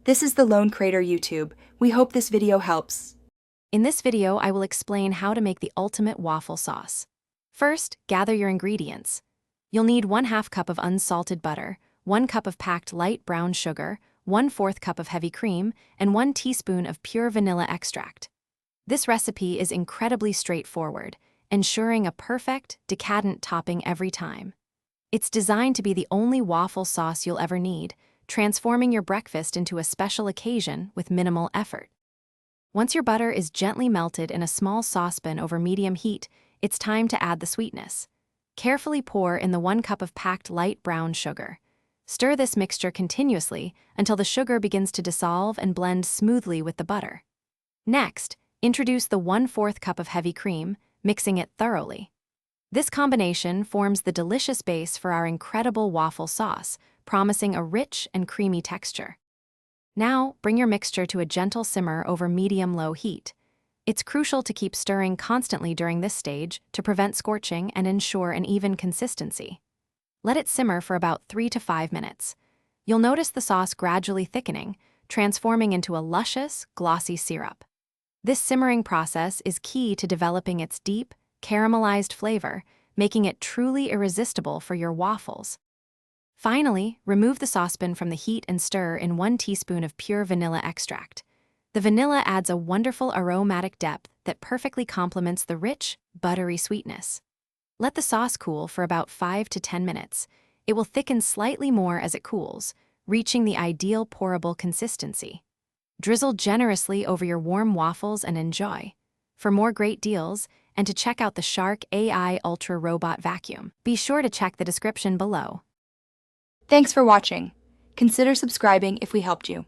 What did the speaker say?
This is the Lone Crater YouTube. We hope this video helps. In this video, I will explain how to make the ultimate waffle sauce. First, gather your ingredients. You'll need 1/2 cup of unsalted butter, 1 cup of packed light brown sugar, 1/4 cup of heavy cream, and 1 teaspoon of pure vanilla extract. This recipe is incredibly straightforward, ensuring a perfect, decadent topping every time. It's designed to be the only waffle sauce you'll ever need, transforming your breakfast into a special occasion with minimal effort. Once your butter is gently melted in a small saucepan over medium heat, it's time to add the sweetness. Carefully pour in the 1 cup of packed light brown sugar. Stir this mixture continuously until the sugar begins to dissolve and blend smoothly with the butter. Next, introduce the 1/4 cup of heavy cream, mixing it thoroughly. This combination forms the delicious base for our incredible waffle sauce, promising a rich and creamy texture. Now, bring your mixture to a gentle simmer over medium-low heat. It's crucial to keep stirring constantly during this stage to prevent scorching and ensure an even consistency. Let it simmer for about 3 to 5 minutes. You'll notice the sauce gradually thickening, transforming into a luscious, glossy syrup. This simmering process is key to developing its deep, caramelized flavor, making it truly irresistible for your waffles. Finally, remove the saucepan from the heat and stir in 1 teaspoon of pure vanilla extract. The vanilla adds a wonderful aromatic depth that perfectly complements the rich, buttery sweetness. Let the sauce cool for about 5 to 10 minutes. It will thicken slightly more as it cools, reaching the ideal pourable consistency. Drizzle generously over your warm waffles and enjoy. For more great deals, and to check out the Shark AI Ultra Robot Vacuum, be sure to check the description below. Thanks for watching. Consider subscribing if we helped you.